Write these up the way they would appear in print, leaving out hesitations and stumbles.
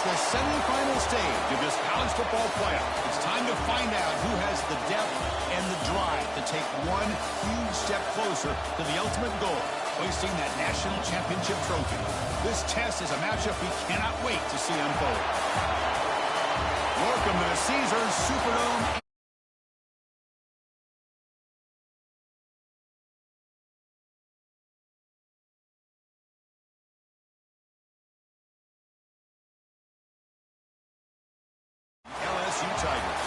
the semifinal stage of this college football playoff. It's time to find out who has the depth and the drive to take one huge step closer to the ultimate goal, hoisting that national championship trophy. This test is a matchup we cannot wait to see unfold. Welcome to the Caesars Superdome. LSU Tigers.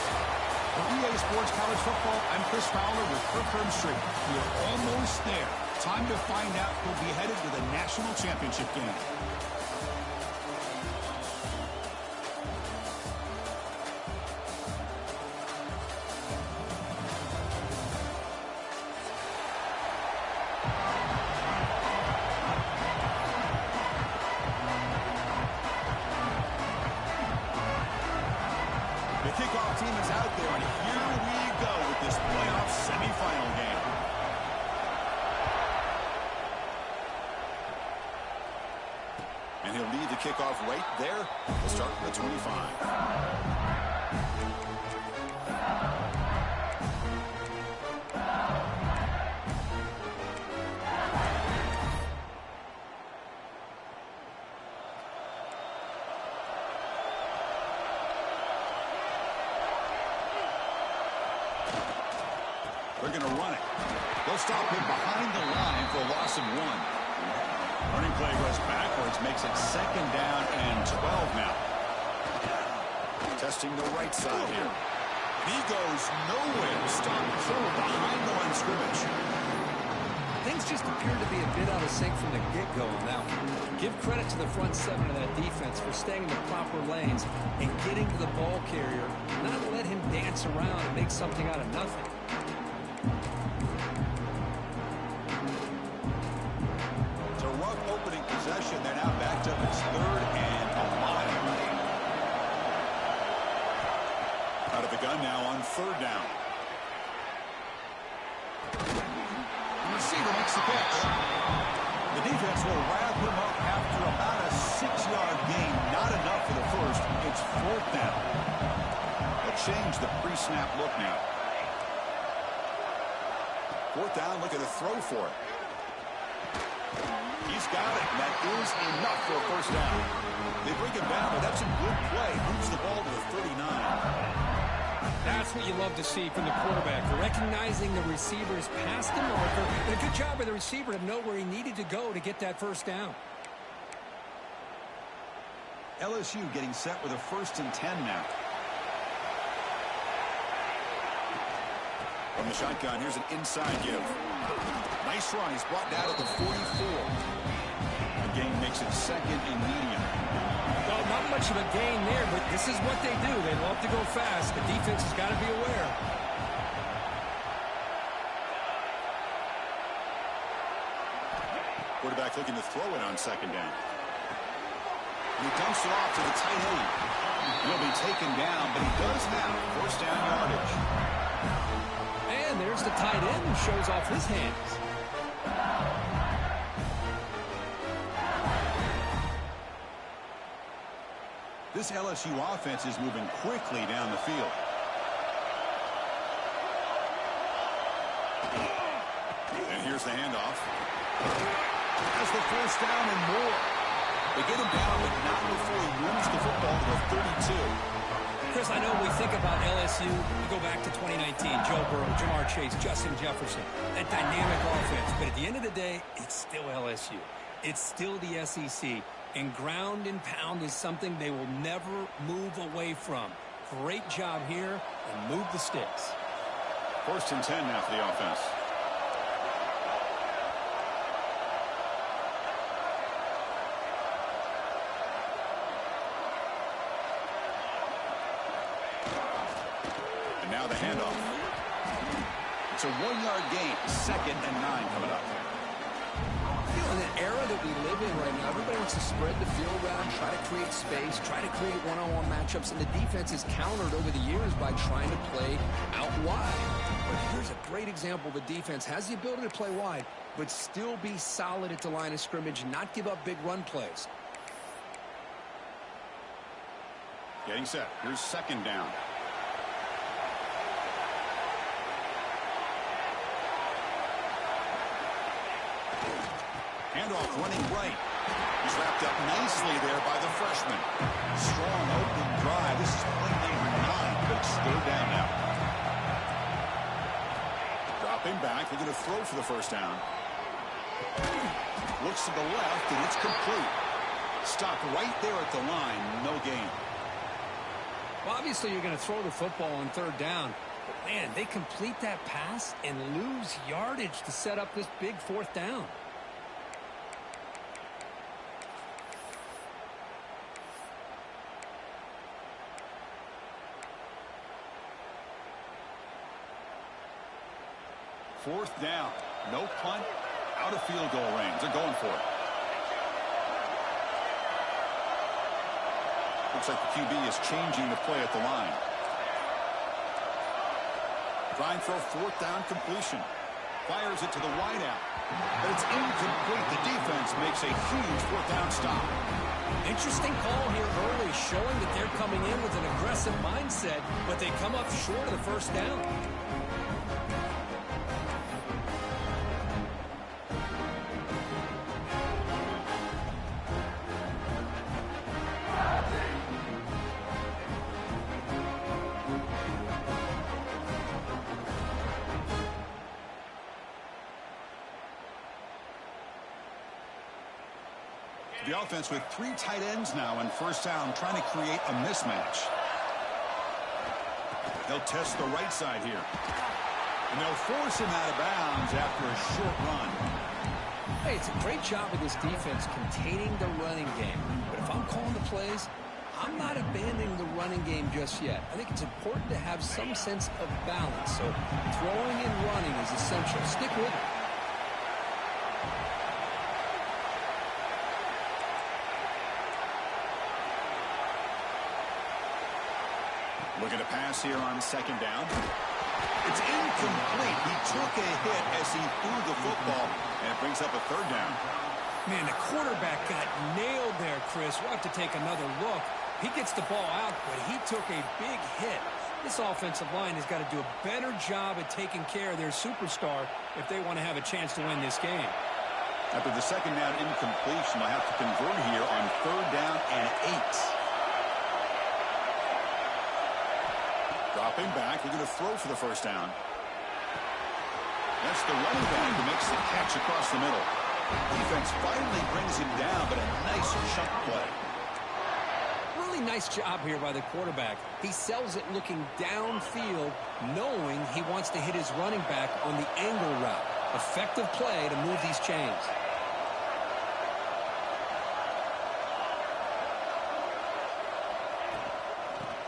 For EA Sports College Football, I'm Chris Fowler with Kirkland Street. We're almost there. Time to find out who'll be headed to the national championship game. The kickoff team is out there, and here we go with this playoff semifinal game. And he'll lead the kickoff right there. We'll start from the 25. They're going to run it. They'll stop him behind the line for a loss of 1. Running play goes backwards, makes it 2nd down and 12 now. Testing the right side here. He goes nowhere. Stop cold behind the line of scrimmage. Things just appear to be a bit out of sync from the get-go on that one. Give credit to the front 7 of that defense for staying in the proper lanes and getting to the ball carrier, not let him dance around and make something out of nothing. It's a rough opening possession. They're now backed up. It's 3rd and a mile. Out of the gun now on 3rd down. The receiver makes the catch. The defense will wrap him up after about a 6-yard gain. Not enough for the first. It's 4th down. They'll change the pre-snap look now. 4th down, look at a throw for it. He's got it. That is enough for a 1st down. They bring him down, but that's a good play. Moves the ball to the 39. That's what you love to see from the quarterback. Recognizing the receiver's past the marker, and a good job by the receiver to know where he needed to go to get that 1st down. LSU getting set with a 1st and 10 now. From the shotgun, here's an inside give. Nice run. He's brought down at the 44. The gain makes it 2nd and medium. Well, not much of a gain there, but this is what they do. They love to go fast. The defense has got to be aware. Quarterback looking to throw it on 2nd down. And he dumps it off to the tight end. He'll be taken down, but he does have 1st down yardage. And there's the tight end who shows off his hands. This LSU offense is moving quickly down the field. And here's the handoff. Has the 1st down and more. They get him down, but not before he moves the football to the 32. Chris, I know we think about LSU. We go back to 2019. Joe Burrow, Jamar Chase, Justin Jefferson. That dynamic offense. But at the end of the day, it's still LSU. It's still the SEC. And ground and pound is something they will never move away from. Great job here, and move the sticks. 1st and 10 now for the offense. And now the handoff. It's a 1-yard gain. 2nd and 9 coming up. You know, in the era that we live in right now, everybody wants to spread the field around, try to create space, try to create one-on-one matchups, and the defense is countered over the years by trying to play out wide. But here's a great example. The defense has the ability to play wide, but still be solid at the line of scrimmage, not give up big run plays. Getting set. Here's second down. Handoff running right. He's wrapped up nicely there by the freshman. Strong opening drive. This is play number 9, but it's third down now. Dropping back. They're going to throw for the first down. Looks to the left, and it's complete. Stopped right there at the line. No gain. Well, obviously, you're going to throw the football on third down. But, man, they complete that pass and lose yardage to set up this big fourth down. Fourth down. No punt. Out of field goal range. They're going for it. Looks like the QB is changing the play at the line. Trying for a fourth down completion. Fires it to the wideout. But it's incomplete. The defense makes a huge fourth down stop. Interesting call here early, showing that they're coming in with an aggressive mindset, but they come up short of the first down. The offense with 3 tight ends now on first down, trying to create a mismatch. They'll test the right side here. And they'll force him out of bounds after a short run. Hey, it's a great job of this defense containing the running game. But if I'm calling the plays, I'm not abandoning the running game just yet. I think it's important to have some sense of balance. So throwing and running is essential. Stick with it. Looking to pass here on second down. It's incomplete. He took a hit as he threw the football, and it brings up a third down. Man, the quarterback got nailed there, Chris. We'll have to take another look. He gets the ball out, but he took a big hit. This offensive line has got to do a better job at taking care of their superstar if they want to have a chance to win this game. After the second down incompletion, they'll have to convert here on third down and 8. Dropping back, they're going to throw for the first down. That's the running back who makes the catch across the middle. Defense finally brings him down, but a nice chunk play. Really nice job here by the quarterback. He sells it looking downfield, knowing he wants to hit his running back on the angle route. Effective play to move these chains.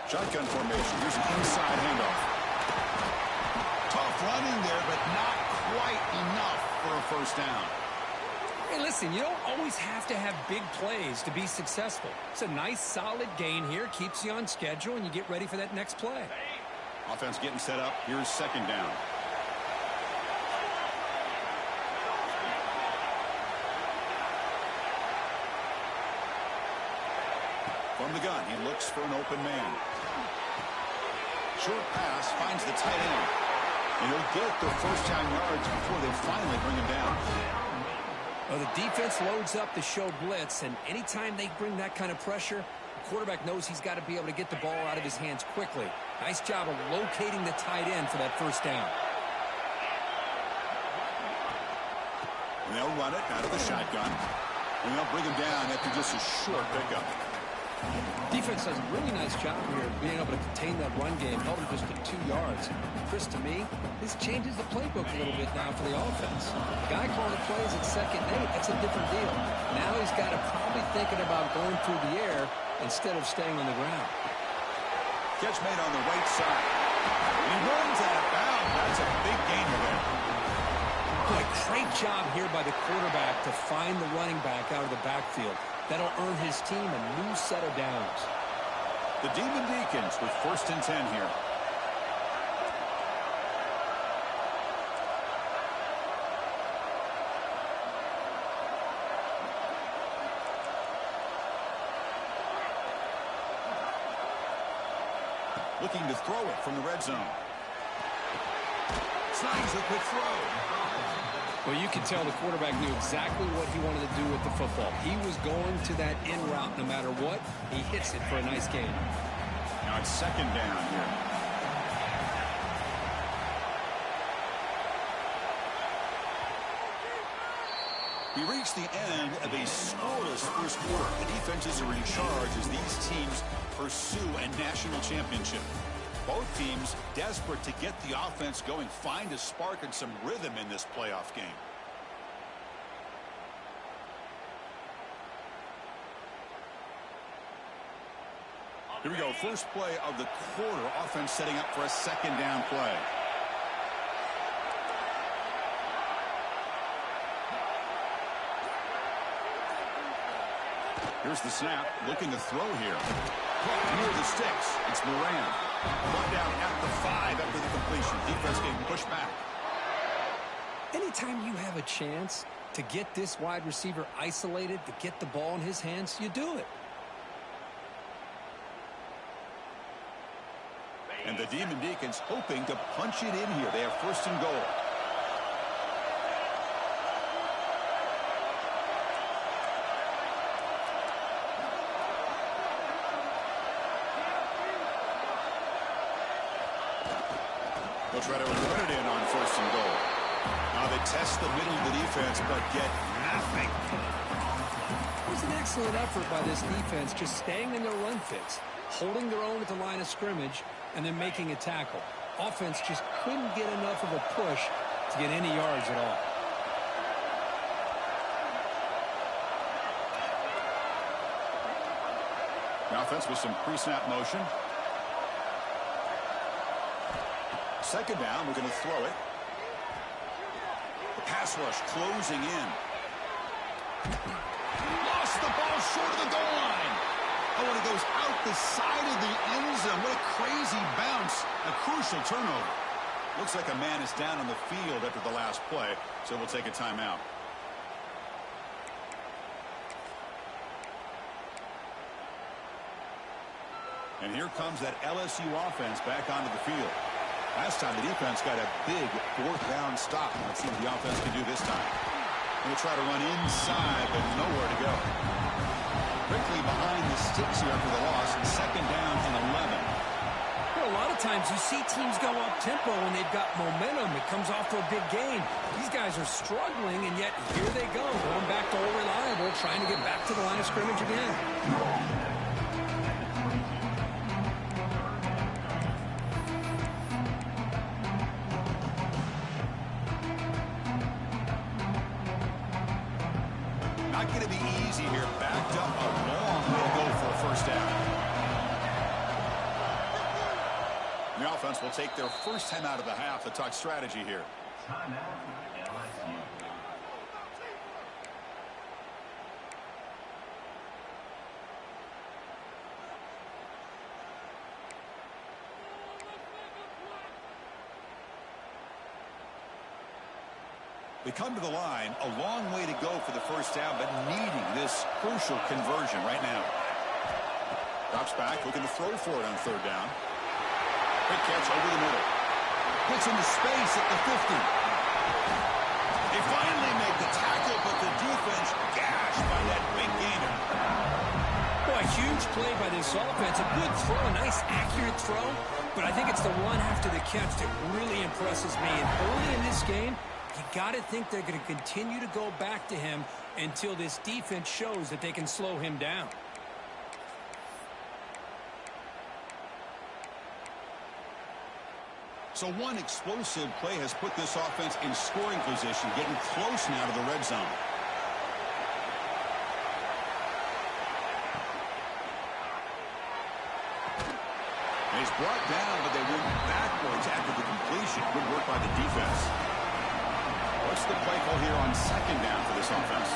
Shotgun formation. Here's an inside handoff. Tough running there, but not quite enough for a first down. Hey, listen, you don't always have to have big plays to be successful. It's a nice, solid gain here. Keeps you on schedule, and you get ready for that next play. Offense getting set up. Here's second down. From the gun, he looks for an open man. Short pass, finds the tight end. And he'll get the first down yards before they finally bring him down. Well, the defense loads up to show blitz, and anytime they bring that kind of pressure, the quarterback knows he's got to be able to get the ball out of his hands quickly. Nice job of locating the tight end for that first down. And they'll run it out of the shotgun. And they'll bring him down after just a short pickup. Defense does a really nice job here of being able to contain that run game, held him just to 2 yards. Chris, to me, this changes the playbook a little bit now for the offense. The guy calling the plays at second and 8, that's a different deal. Now he's got to probably thinking about going through the air instead of staying on the ground. Catch made on the right side. And he runs out of bounds. That's a big gainer there. Boy, great job here by the quarterback to find the running back out of the backfield. That'll earn his team a new set of downs. The Demon Deacons with 1st and 10 here. looking to throw it from the red zone. Snags a quick throw. Well, you can tell the quarterback knew exactly what he wanted to do with the football. He was going to that in route no matter what. He hits it for a nice gain. Now it's second down here. We reached the end of a scoreless first quarter. The defenses are in charge as these teams pursue a national championship. Both teams desperate to get the offense going, find a spark and some rhythm in this playoff game. Here we go. First play of the quarter. Offense setting up for a second down play. Here's the snap. Looking to throw here. Near the sticks. It's Moran. Brought down at the 5 after the completion. Defense getting pushed back. Anytime you have a chance to get this wide receiver isolated, to get the ball in his hands, you do it. And the Demon Deacons hoping to punch it in here. They have first and goal. They'll try to run it in on first and goal. Now they test the middle of the defense, but get nothing. It was an excellent effort by this defense, just staying in their run fits, holding their own at the line of scrimmage, and then making a tackle. Offense just couldn't get enough of a push to get any yards at all. The offense with some pre-snap motion. Second down, we're going to throw it. The pass rush closing in. Lost the ball short of the goal line. Oh, and it goes out the side of the end zone. What a crazy bounce. A crucial turnover. Looks like a man is down on the field after the last play, so we'll take a timeout. And here comes that LSU offense back onto the field. Last time the defense got a big fourth down stop. Let's see what the offense can do this time. Going to try to run inside, but nowhere to go. Quickly behind the sticks here after the loss. Second down and 11. Well, a lot of times you see teams go up tempo when they've got momentum. It comes off to a big gain. These guys are struggling, and yet here they go, going back to old reliable, trying to get back to the line of scrimmage again. Not going to be easy here. Backed up a long way to go for a first down. The offense will take their first time out of the half to talk strategy here. They come to the line, a long way to go for the first down, but needing this crucial conversion right now. Drops back, looking to throw for it on third down. Quick catch over the middle. Gets into space at the 50. They finally make the tackle, but the defense gashed by that big gainer. Boy, huge play by this offense. A good throw, a nice accurate throw, but I think it's the run after the catch that really impresses me. And early in this game, you got to think they're going to continue to go back to him until this defense shows that they can slow him down. So one explosive play has put this offense in scoring position, getting close now to the red zone. And he's brought down, but they went backwards after the completion. Good work by the defense. What's the play call here on second down for this offense?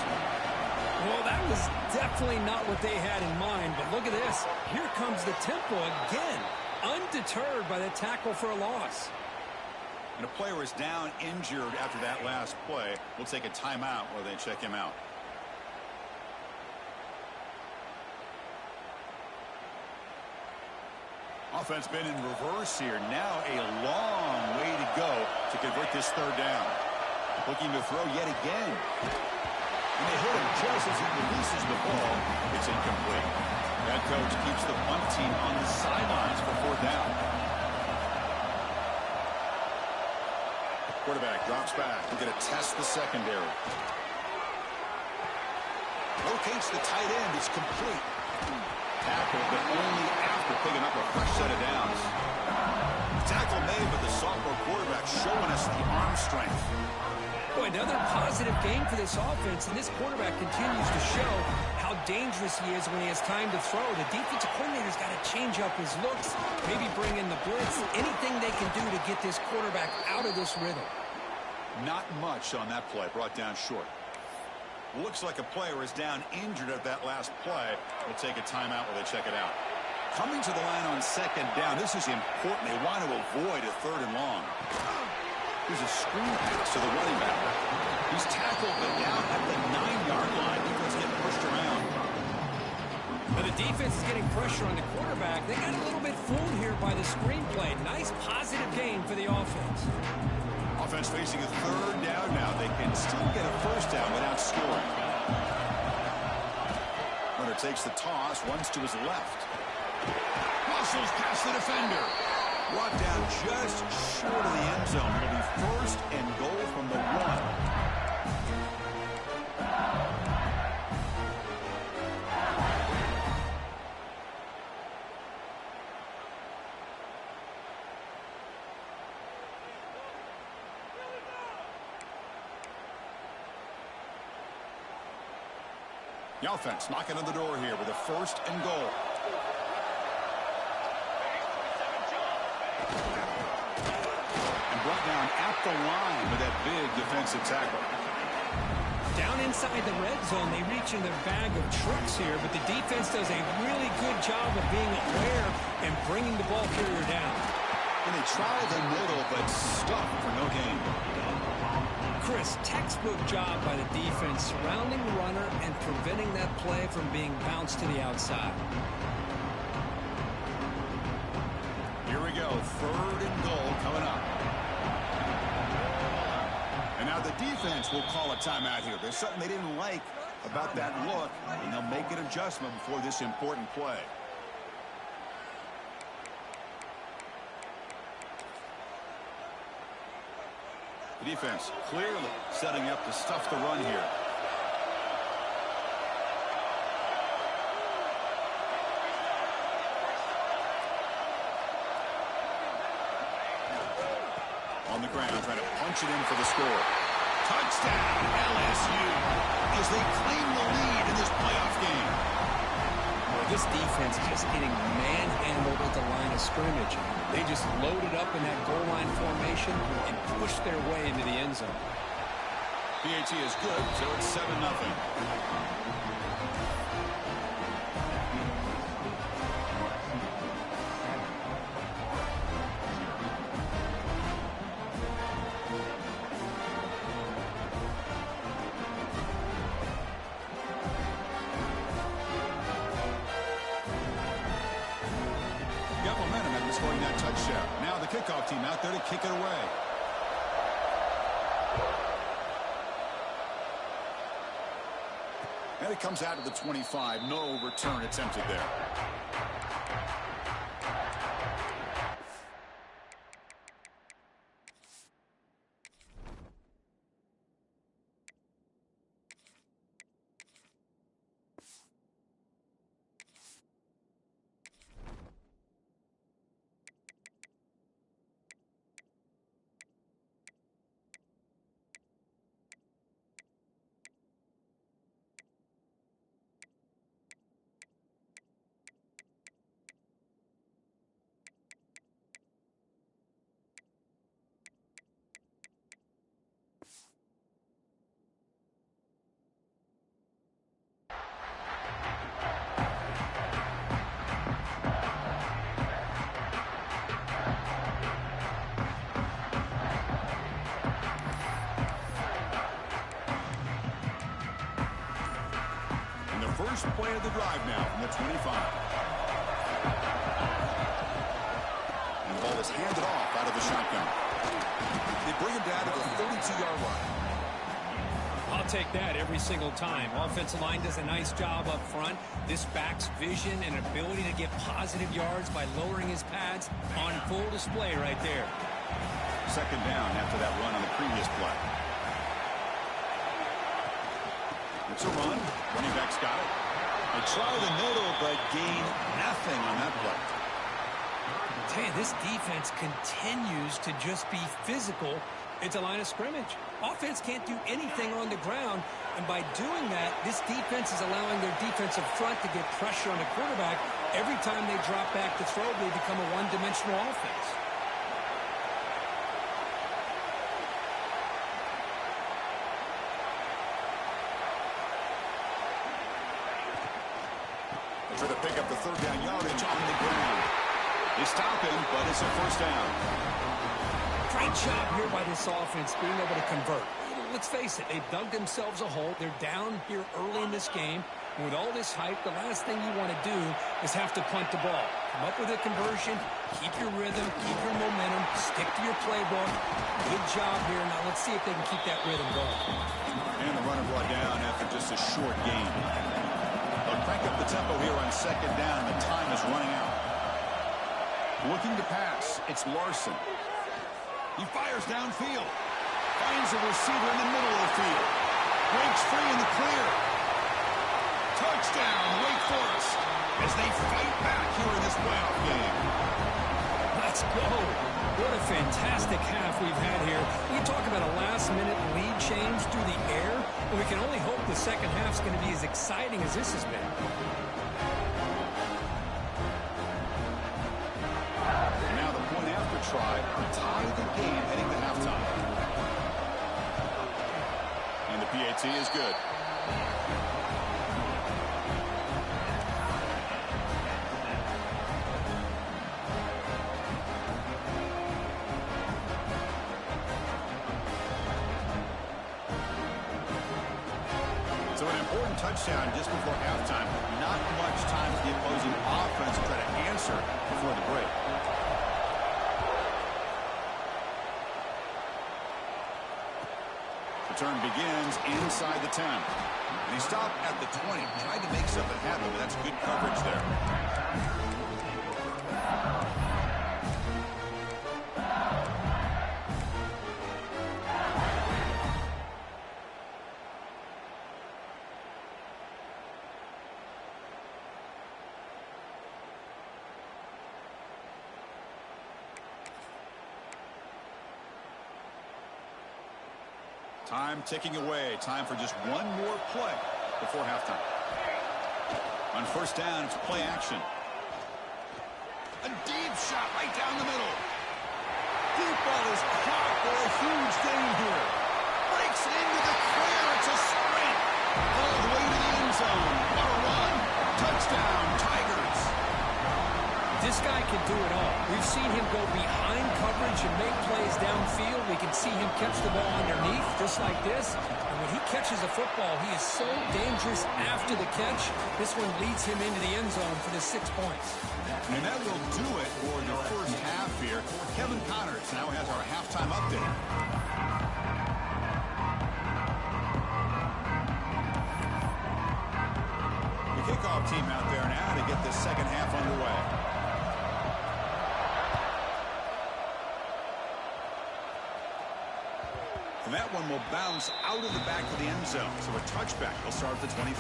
Well, that was definitely not what they had in mind, but look at this. Here comes the tempo again, undeterred by the tackle for a loss. And a player is down injured after that last play. We'll take a timeout while they check him out. Offense been in reverse here. Now a long way to go to convert this third down. Looking to throw yet again. And they hit him just as he releases the ball. It's incomplete. That coach keeps the punt team on the sidelines for fourth down. Quarterback drops back. We're going to test the secondary. Locates the tight end. It's complete. Tackle, but only after picking up a fresh set of downs. Tackle made, but the sophomore quarterback showing us the arm strength. Boy, another positive game for this offense, and this quarterback continues to show how dangerous he is when he has time to throw. The defensive coordinator's got to change up his looks, maybe bring in the blitz, anything they can do to get this quarterback out of this rhythm. Not much on that play, brought down short. Looks like a player is down injured at that last play. We'll take a timeout while they check it out. Coming to the line on second down, this is important. They want to avoid a third and long. Here's a screen pass to the running back. He's tackled but down at the 9-yard line. Defense getting pushed around. But the defense is getting pressure on the quarterback. They got a little bit fooled here by the screenplay. Nice positive game for the offense. Offense facing a third down now. They can still get a first down without scoring. Runner takes the toss, runs to his left. Muscles past the defender. Brought down just short of the end zone. It'll be first and goal from the 1. The offense knocking on the door here with a first and goal. And brought down at the line with that big defensive tackle. Down inside the red zone, they reach in their bag of tricks here, but the defense does a really good job of being aware and bringing the ball carrier down. And they try the middle, but stuck for no gain. Chris, textbook job by the defense surrounding the runner and preventing that play from being bounced to the outside. Here we go, third and goal coming up. And now the defense will call a timeout here. There's something they didn't like about that look, and they'll make an adjustment before this important play. The defense clearly setting up to stuff the run here. On the ground, trying to punch it in for the score. Touchdown, LSU, as they claim the lead in this playoff game. Boy, this defense just getting manhandled at the line of scrimmage. They just loaded up in that goal line formation and pushed their way into the end zone. PAT is good, so it's 7-0. Got momentum after scoring that touchdown. Now the kickoff team out there to kick it away. And it comes out of the 25. No return attempted there. First play of the drive now from the 25. The ball is handed off out of the shotgun. They bring him down to the 32-yard line. I'll take that every single time. Offensive line does a nice job up front. This back's vision and ability to get positive yards by lowering his pads on full display right there. Second down after that run on the previous play. It's a run. Running back's got it. They try the middle, but gain nothing on that play. I tell you, this defense continues to just be physical. It's a line of scrimmage. Offense can't do anything on the ground, and by doing that, this defense is allowing their defensive front to get pressure on the quarterback. Every time they drop back to throw, they become a one-dimensional offense. They try to pick up the third down yardage on the ground. They stop him, but it's a first down. Great job here by this offense being able to convert. Let's face it, they've dug themselves a hole. They're down here early in this game. And with all this hype, the last thing you want to do is have to punt the ball. Come up with a conversion, keep your rhythm, keep your momentum, stick to your playbook. Good job here. Now let's see if they can keep that rhythm going. And the runner brought down after just a short gain. They'll crank up the tempo here on second down. The time is running out. Looking to pass, it's Larson. He fires downfield. Finds a receiver in the middle of the field. Breaks free in the clear. Touchdown, Wake Forest, as they fight back here in this playoff game. Let's go. What a fantastic half we've had here. We talk about a last-minute lead change through the air, and we can only hope the second half's going to be as exciting as this has been. Now the point after try to tie the game heading to halftime. And the PAT is good. So an important touchdown just before halftime. Not much time for the opposing offense to try to answer before the break. The turn begins inside the 10. And he stopped at the 20. Tried to make something happen, but that's good coverage there. Time ticking away. Time for just one more play before halftime. On first down, it's play action. A deep shot right down the middle. Deep ball is caught for a huge gain here. Breaks into the clear. It's a sprint. All the way to the end zone. What a run. Touchdown, Tigers. This guy can do it all. We've seen him go behind coverage and make plays downfield. We can see him catch the ball underneath, just like this. And when he catches a football, he is so dangerous after the catch. This one leads him into the end zone for the 6 points. And that will do it for the first half here. Kevin Connors now has our halftime update. The kickoff team out there now to get this second half underway. And that one will bounce out of the back of the end zone. So a touchback will start at the 25.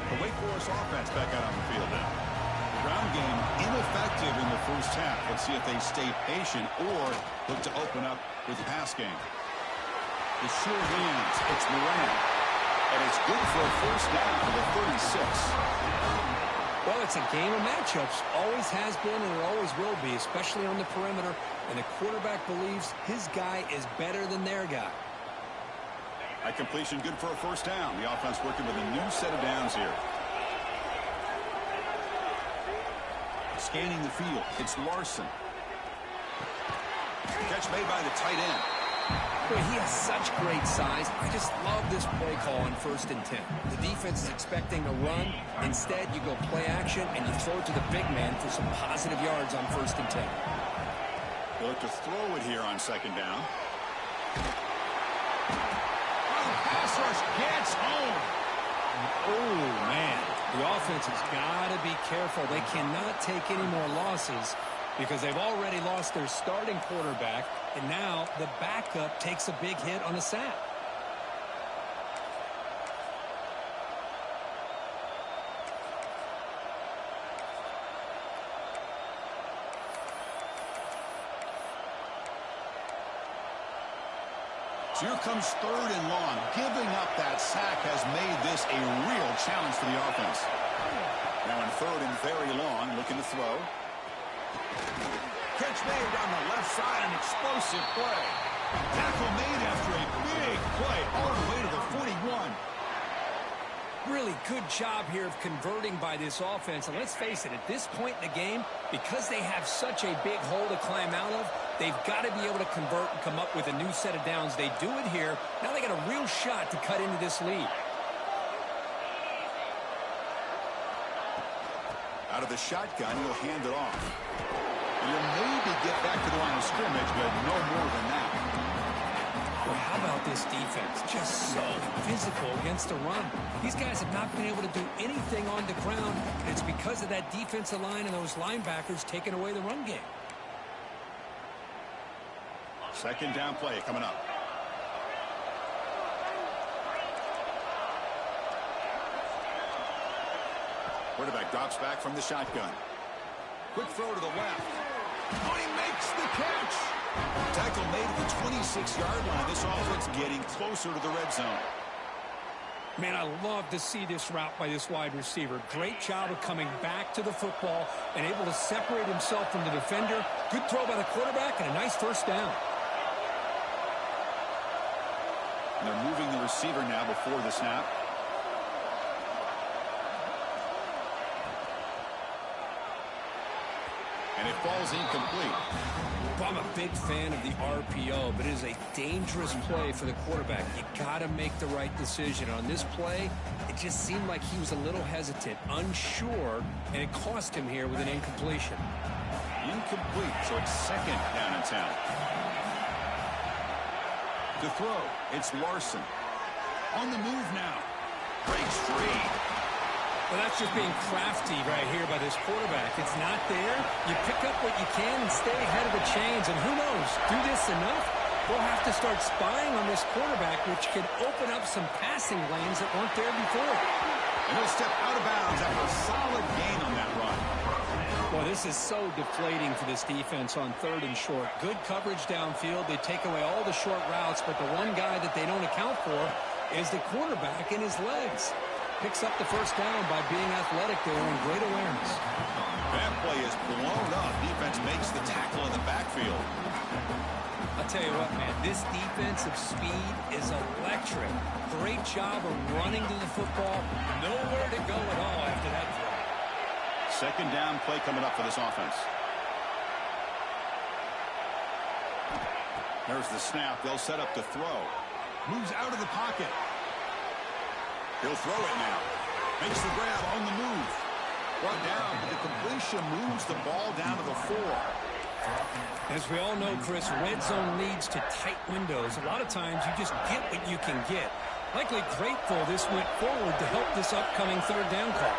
The Wake Forest offense back out on the field now. The ground game ineffective in the first half. Let's see if they stay patient or look to open up with the pass game. The sure hands, it's Moran. And it's good for a first down for the 36. Well, it's a game of matchups. Always has been and it always will be, especially on the perimeter. And the quarterback believes his guy is better than their guy. At completion, good for a first down. The offense working with a new set of downs here. Scanning the field, it's Larson. Catch made by the tight end. Boy, he has such great size. I just love this play call on 1st and 10. The defense is expecting a run. Instead, you go play action, and you throw it to the big man for some positive yards on 1st and 10. They'll look to throw it here on 2nd down. Oh, the pass rush gets home. Oh, man. The offense has got to be careful. They cannot take any more losses because they've already lost their starting quarterback, and now the backup takes a big hit on a sack. So here comes 3rd and long. Giving up that sack has made this a real challenge for the offense. Now in 3rd and very long, looking to throw. Catch made down the left side, an explosive play. Tackle made after a big play all the way to the 41. Really good job here of converting by this offense. And let's face it, at this point in the game, because they have such a big hole to climb out of, they've got to be able to convert and come up with a new set of downs. They do it here. Now they got a real shot to cut into this lead. Out of the shotgun, he'll hand it off. He'll maybe get back to the line of scrimmage, but no more than that. Well, how about this defense? Just so physical against the run. These guys have not been able to do anything on the ground, and it's because of that defensive line and those linebackers taking away the run game. 2nd down play coming up. Quarterback drops back from the shotgun. Quick throw to the left. Oh, he makes the catch. Tackle made at the 26-yard line. This offense getting closer to the red zone. Man, I love to see this route by this wide receiver. Great job of coming back to the football and able to separate himself from the defender. Good throw by the quarterback and a nice 1st down. And they're moving the receiver now before the snap. And it falls incomplete. I'm a big fan of the RPO, but it is a dangerous play for the quarterback. You got to make the right decision. On this play, it just seemed like he was a little hesitant, unsure, and it cost him here with an incompletion. Incomplete, so it's 2nd down and 10. To throw, it's Larson. On the move now. Breaks free. Well, that's just being crafty right here by this quarterback. It's not there. You pick up what you can and stay ahead of the chains. And who knows, do this enough, we'll have to start spying on this quarterback, which could open up some passing lanes that weren't there before. And he'll step out of bounds after a solid gain on that run. Well, this is so deflating for this defense on 3rd and short. Good coverage downfield. They take away all the short routes, but the one guy that they don't account for is the quarterback and his legs. Picks up the 1st down by being athletic there and great awareness. That play is blown up. Defense makes the tackle in the backfield. I'll tell you what, man, this defensive speed is electric. Great job of running to the football. Nowhere to go at all after that throw. 2nd down play coming up for this offense. There's the snap. They'll set up to throw. Moves out of the pocket. He'll throw it now. Makes the grab on the move. Brought down, but the completion moves the ball down to the 4. As we all know, Chris, red zone leads to tight windows. A lot of times you just get what you can get. Likely grateful this went forward to help this upcoming 3rd down call.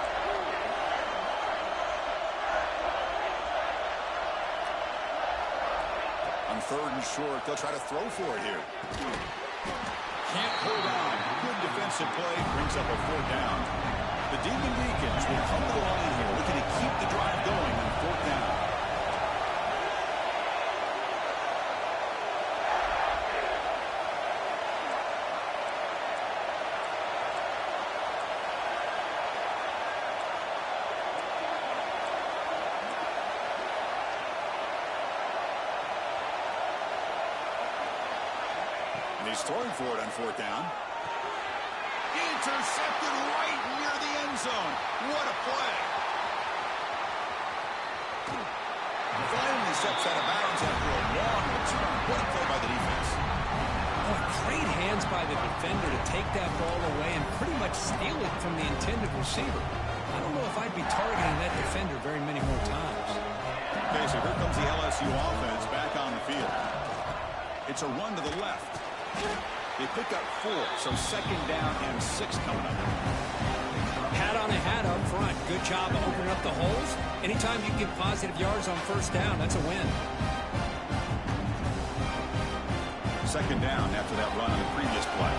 On 3rd and short, they'll try to throw for it here. Can't hold on. Good defensive play brings up a 4th down. The Demon Deacons will come to the line here, looking to keep the drive going on 4th down. He's throwing for it on 4th down. Intercepted right near the end zone. What a play. Finally steps out of bounds after a long What a play by the defense. Oh, great hands by the defender to take that ball away and pretty much steal it from the intended receiver. I don't know if I'd be targeting that defender very many more times. Okay, so here comes the LSU offense back on the field. It's a run to the left. They pick up 4, so 2nd down and 6 coming up. Hat on a hat up front. Good job of opening up the holes. Anytime you get positive yards on 1st down, that's a win. 2nd down after that run on the previous play.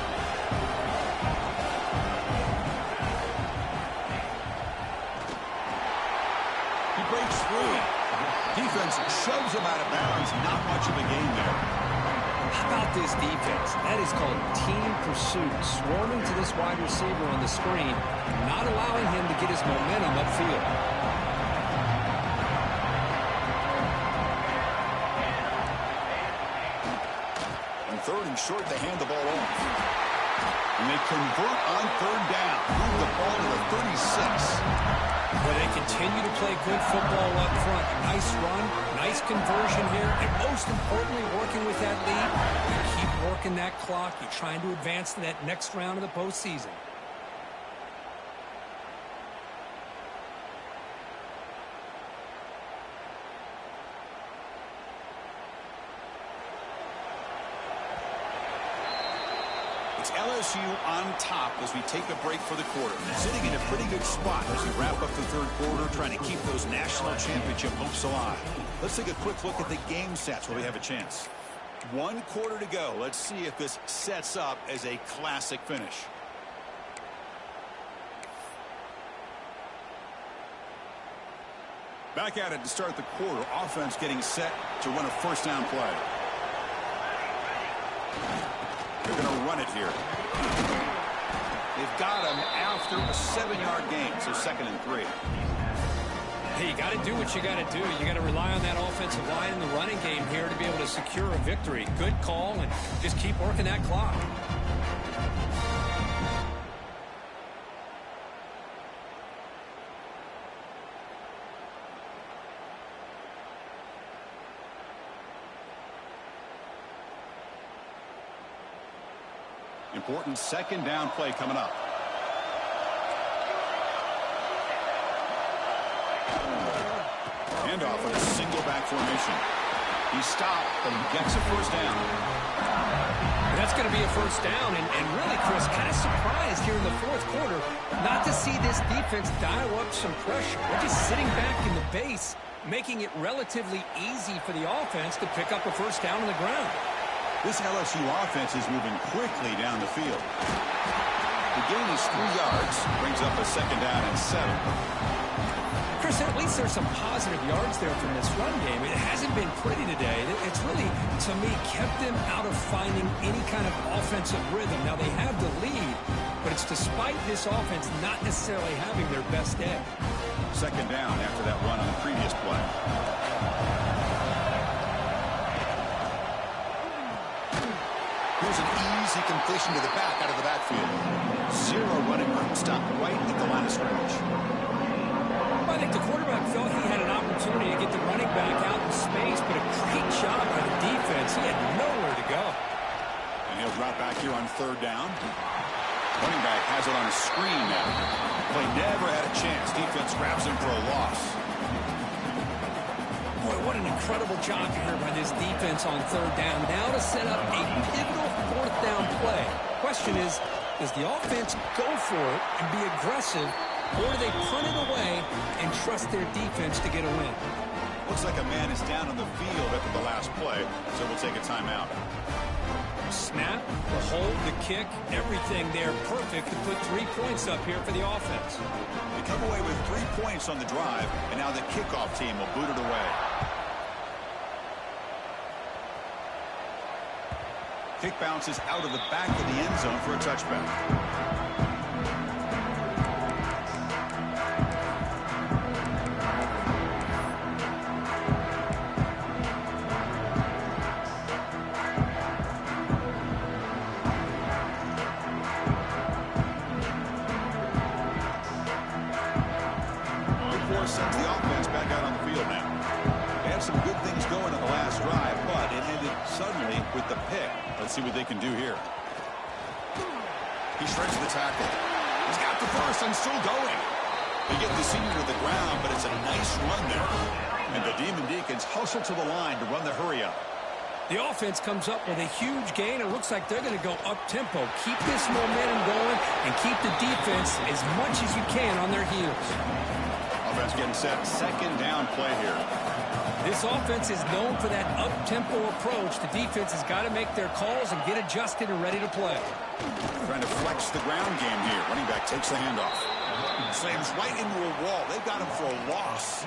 He breaks through. Defense shoves him out of bounds. Not much of a gain there. How about this defense? That is called team pursuit. Swarming to this wide receiver on the screen, not allowing him to get his momentum upfield. On 3rd and short, they hand the ball off. And they convert on 3rd down. Move the ball to the 36. Well, they continue to play good football up front. Nice run, nice conversion here, and most importantly, working with that lead, you keep working that clock. You're trying to advance to that next round of the postseason. It's LSU on top as we take a break for the quarter. Sitting in a pretty good spot as we wrap up the 3rd quarter, trying to keep those national championship hopes alive. Let's take a quick look at the game sets where we have a chance. 1 quarter to go. Let's see if this sets up as a classic finish. Back at it to start the quarter. Offense getting set to run a 1st down play. They're going to run it here. They've got him after a 7-yard gain, so 2nd and 3. Hey, you got to do what you got to do. You got to rely on that offensive line in the running game here to be able to secure a victory. Good call, and just keep working that clock. Important 2nd down play coming up. Handoff on a single back formation. He stopped, but he gets a 1st down. That's going to be a 1st down, and really, Chris, kind of surprised here in the 4th quarter not to see this defense dial up some pressure. They're just sitting back in the base, making it relatively easy for the offense to pick up a 1st down on the ground. This LSU offense is moving quickly down the field. The gain is 3 yards, brings up a 2nd down and 7. Chris, at least there's some positive yards there from this run game. It hasn't been pretty today. It's really, to me, kept them out of finding any kind of offensive rhythm. Now, they have the lead, but it's despite this offense not necessarily having their best day. 2nd down after that run on the previous play. Here's an easy completion to the back out of the backfield. 0 running room, stopped right at the line of scrimmage. I think the quarterback felt he had an opportunity to get the running back out in space, but a great job by the defense. He had nowhere to go. And he'll drop back here on 3rd down. Running back has it on a screen now. Play never had a chance. Defense grabs him for a loss. Boy, what an incredible job here by this defense on 3rd down. Now to set up a pivotal 4th down play. Question is, does the offense go for it and be aggressive, or do they punt it away and trust their defense to get a win? Looks like a man is down on the field after the last play, so we'll take a timeout. Snap, the hold, the kick, everything there perfect to put 3 points up here for the offense. They come away with 3 points on the drive, and now the kickoff team will boot it away. Kick bounces out of the back of the end zone for a touchback. Sends the offense back out on the field now. They had some good things going on the last drive, but it ended suddenly with the pick. Let's see what they can do here. He shreds the tackle. He's got the first and still going. They get the senior to the ground, but it's a nice run there. And the Demon Deacons hustle to the line to run the hurry-up. The offense comes up with a huge gain. It looks like they're going to go up-tempo. Keep this momentum going and keep the defense as much as you can on their heels. Offense getting set. Second down play here. This offense is known for that up-tempo approach. The defense has got to make their calls and get adjusted and ready to play. Trying to flex the ground game here. Running back takes the handoff. Slams right into a wall. They've got him for a loss.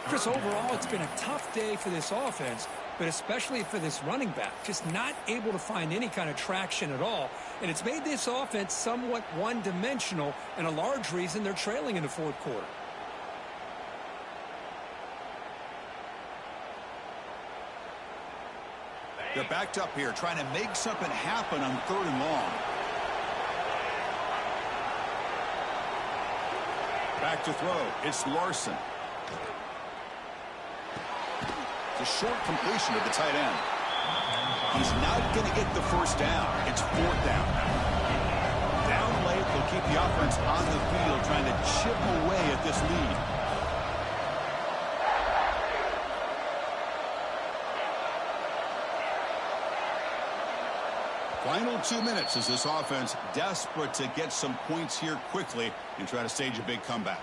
Chris, overall, it's been a tough day for this offense, but especially for this running back. Just not able to find any kind of traction at all. And it's made this offense somewhat one-dimensional, and a large reason they're trailing in the fourth quarter. They're backed up here, trying to make something happen on 3rd and long. Back to throw. It's Larson. It's a short completion to the tight end. He's not going to get the first down. It's 4th down. Down late, they'll keep the offense on the field, trying to chip away at this lead. Final 2 minutes as this offense desperate to get some points here quickly and try to stage a big comeback.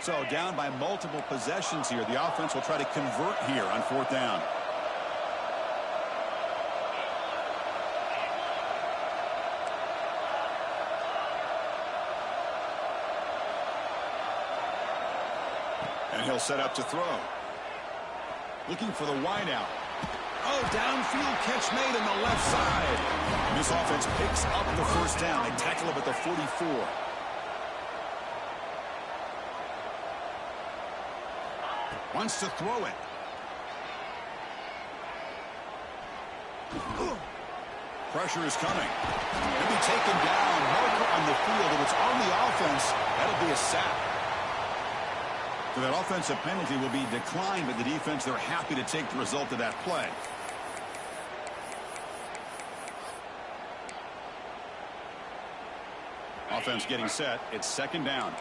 So down by multiple possessions here. The offense will try to convert here on 4th down. And he'll set up to throw. Looking for the wideout. Oh, downfield catch made on the left side. And this offense picks up the first down. They tackle him at the 44. Wants to throw it. Pressure is coming. He'll be taken down. Marker on the field. If it's on the offense, that'll be a sack. So that offensive penalty will be declined, but the defense, they're happy to take the result of that play. Offense getting set. It's 2nd down.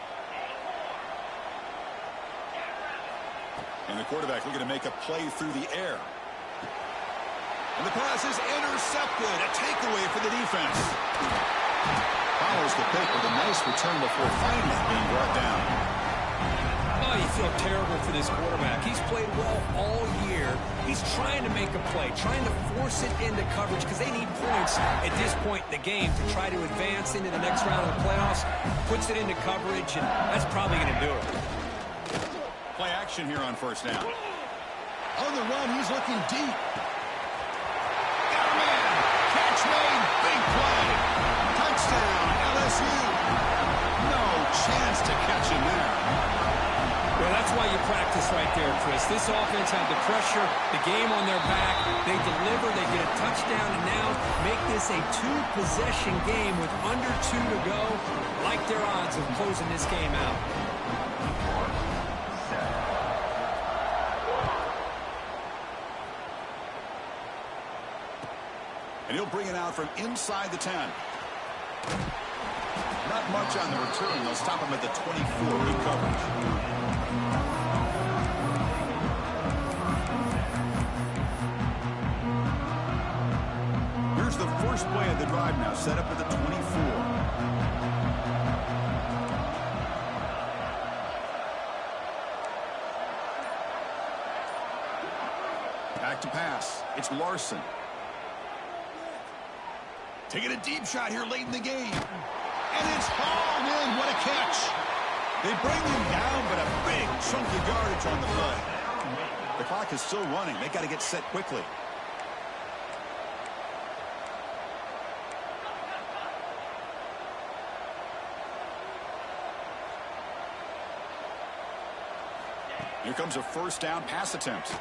And the quarterback looking to make a play through the air. And the pass is intercepted. A takeaway for the defense. Follows the pick with a nice return before finally being brought down. Oh, you feel terrible for this quarterback. He's played well all year. He's trying to make a play, trying to force it into coverage because they need points at this point in the game to try to advance into the next round of the playoffs. Puts it into coverage, and that's probably going to do it. Play action here on 1st down. On the run, he's looking deep. Got a man. Catch made. Big play. Touchdown, LSU. No chance to catch him there. Well, that's why you practice right there, Chris. This offense had the pressure, the game on their back. They deliver, they get a touchdown, and now make this a 2-possession game with under 2 to go. Like their odds of closing this game out. And he'll bring it out from inside the 10. Not much on the return. They'll stop him at the 24. Good coverage. Here's the first play of the drive now. Set up at the 24. Back to pass. It's Larson. Taking a deep shot here late in the game. And it's hauled in. What a catch. They bring him down, but a big chunk of yardage on the play. The clock is still running. They got to get set quickly. Here comes a 1st down pass attempt.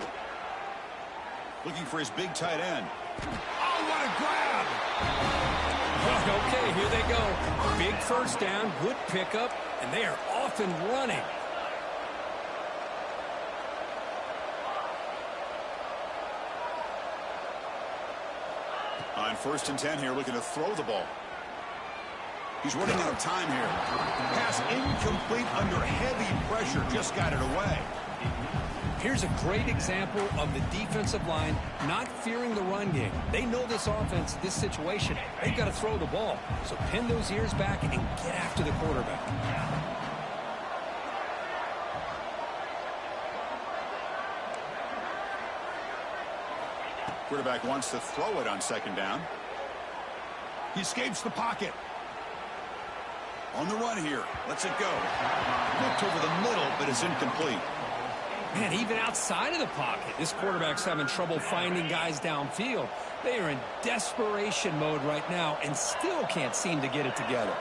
Looking for his big tight end. Oh, what a grab! Okay, here they go. Big first down, good pickup, and they are off and running. On 1st and 10 here, looking to throw the ball. He's running out of time here. Pass incomplete under heavy pressure. Just got it away. Here's a great example of the defensive line not fearing the run game. They know this offense, this situation. They've got to throw the ball. So pin those ears back and get after the quarterback. Quarterback wants to throw it on 2nd down. He escapes the pocket. On the run here. Lets it go. Looked over the middle, but it's incomplete. Man, even outside of the pocket, this quarterback's having trouble finding guys downfield. They are in desperation mode right now and still can't seem to get it together.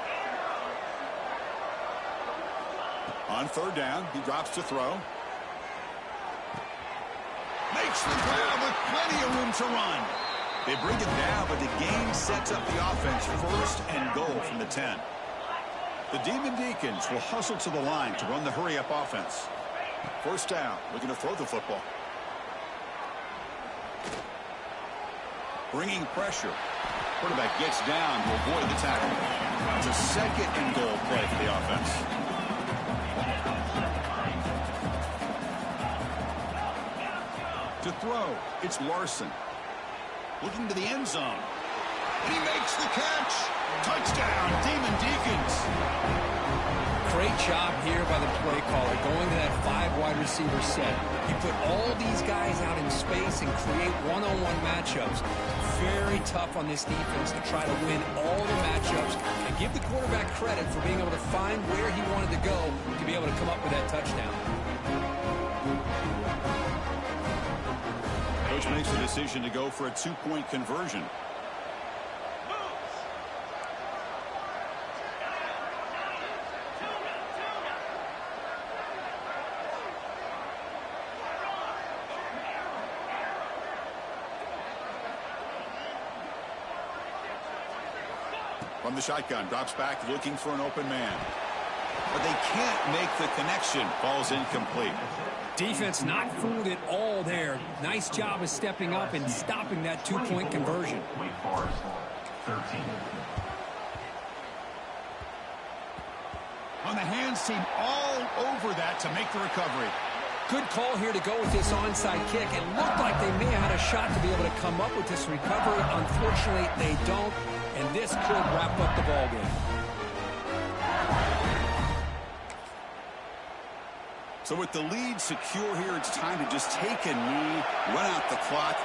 On 3rd down, he drops to throw. Makes the grab with plenty of room to run. They bring it down, but the game sets up the offense 1st and goal from the 10. The Demon Deacons will hustle to the line to run the hurry-up offense. 1st down, looking to throw the football. Bringing pressure. Quarterback gets down to avoid the tackle. It's a 2nd and goal play for the offense. To throw, it's Larson. Looking to the end zone. And he makes the catch. Touchdown, Demon Deacons. Great job here by the play caller, going to that 5 wide receiver set. You put all these guys out in space and create one-on-one matchups. Very tough on this defense to try to win all the matchups and give the quarterback credit for being able to find where he wanted to go to be able to come up with that touchdown. Coach makes the decision to go for a 2-point conversion. From the shotgun, drops back, looking for an open man. But they can't make the connection. Ball's incomplete. Defense not fooled at all there. Nice job of stepping up and stopping that 2-point conversion. On the hands team all over that to make the recovery. Good call here to go with this onside kick. It looked like they may have had a shot to be able to come up with this recovery. Unfortunately, they don't. And this could wrap up the ball game. So with the lead secure here, it's time to just take a knee, run out the clock.